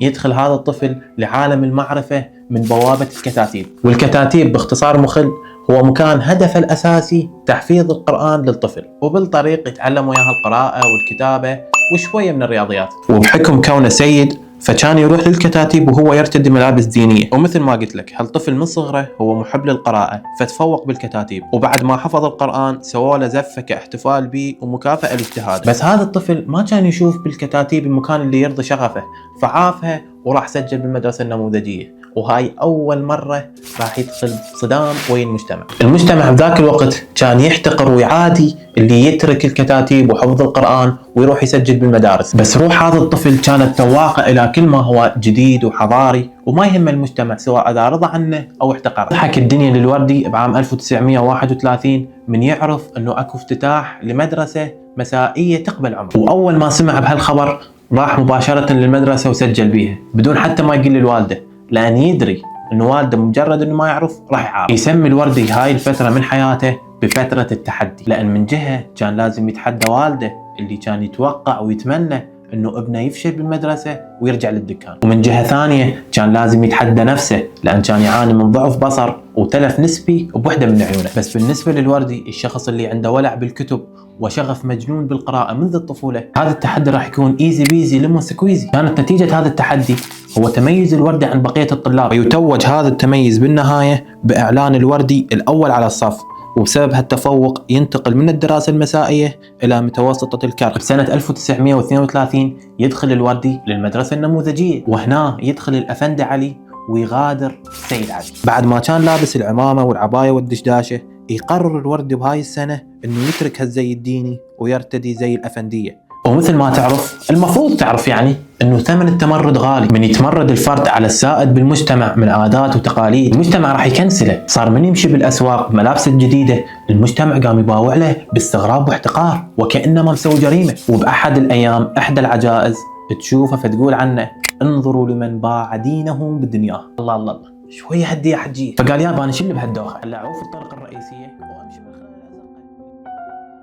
يدخل هذا الطفل لعالم المعرفة من بوابة الكتاتيب. والكتاتيب باختصار مخل هو مكان هدفه الأساسي تحفيظ القرآن للطفل، وبالطريق يتعلم وياها القراءة والكتابة وشوية من الرياضيات. وبحكم كونه سيد فكان يروح للكتاتيب وهو يرتدي ملابس دينية، ومثل ما قلت لك هالطفل من صغره هو محب للقراءة فتفوق بالكتاتيب، وبعد ما حفظ القرآن سووا له زفة كاحتفال به ومكافأة لاجتهاده. بس هذا الطفل ما كان يشوف بالكتاتيب المكان اللي يرضي شغفه، فعافها وراح سجل بالمدرسة النموذجية، وهاي أول مرة راح يدخل صدام ويا المجتمع. المجتمع بذاك الوقت كان يحتقر ويعادي اللي يترك الكتاتيب وحفظ القرآن ويروح يسجل بالمدارس، بس روح هذا الطفل كانت تواقة إلى كل ما هو جديد وحضاري وما يهم المجتمع سواء إذا رضى عنه أو احتقره. ضحك الدنيا للوردي بعام 1931 من يعرف أنه أكو افتتاح لمدرسة مسائية تقبل عمره، وأول ما سمع بهالخبر راح مباشرة للمدرسة وسجل بيها بدون حتى ما يقول للوالده، لأن يدري أنه والده مجرد أنه ما يعرف راح يعارض. يسمي الوردي هاي الفترة من حياته بفترة التحدي، لأن من جهة كان لازم يتحدى والده اللي كان يتوقع ويتمنى أنه ابنه يفشل بالمدرسة ويرجع للدكان، ومن جهة ثانية كان لازم يتحدى نفسه لأن كان يعاني من ضعف بصر وتلف نسبي بوحدة من عيونه. بس بالنسبة للوردي الشخص اللي عنده ولع بالكتب وشغف مجنون بالقراءة منذ الطفولة، هذا التحدي راح يكون ايزي بيزي لمون سكويزي. كانت نتيجة هذا التحدي هو تميز الوردي عن بقية الطلاب، ويتوج هذا التميز بالنهاية بإعلان الوردي الأول على الصف، وبسبب هالتفوق ينتقل من الدراسة المسائية إلى متوسطة الكرخ. بسنة 1932 يدخل الوردي للمدرسة النموذجية، وهنا يدخل الأفندي علي ويغادر السيد علي. بعد ما كان لابس العمامة والعباية والدشداشة يقرر الوردي بهاي السنة انه يترك هالزي الديني ويرتدي زي الافندية. ومثل ما تعرف المفروض تعرف يعني انه ثمن التمرد غالي، من يتمرد الفرد على السائد بالمجتمع من عادات وتقاليد المجتمع راح يكنسله. صار من يمشي بالاسواق بملابس الجديدة المجتمع قام يباوع له باستغراب واحتقار وكأنه ما مسوي جريمة. وبأحد الايام احدى العجائز تشوفه فتقول عنه انظروا لمن باع دينه بالدنيا. الله الله الله شوية هدي يا حجي. فقال يابا انا شل بهالدوخة، خلى اعوف الطرق الرئيسية وامشي بالخارج.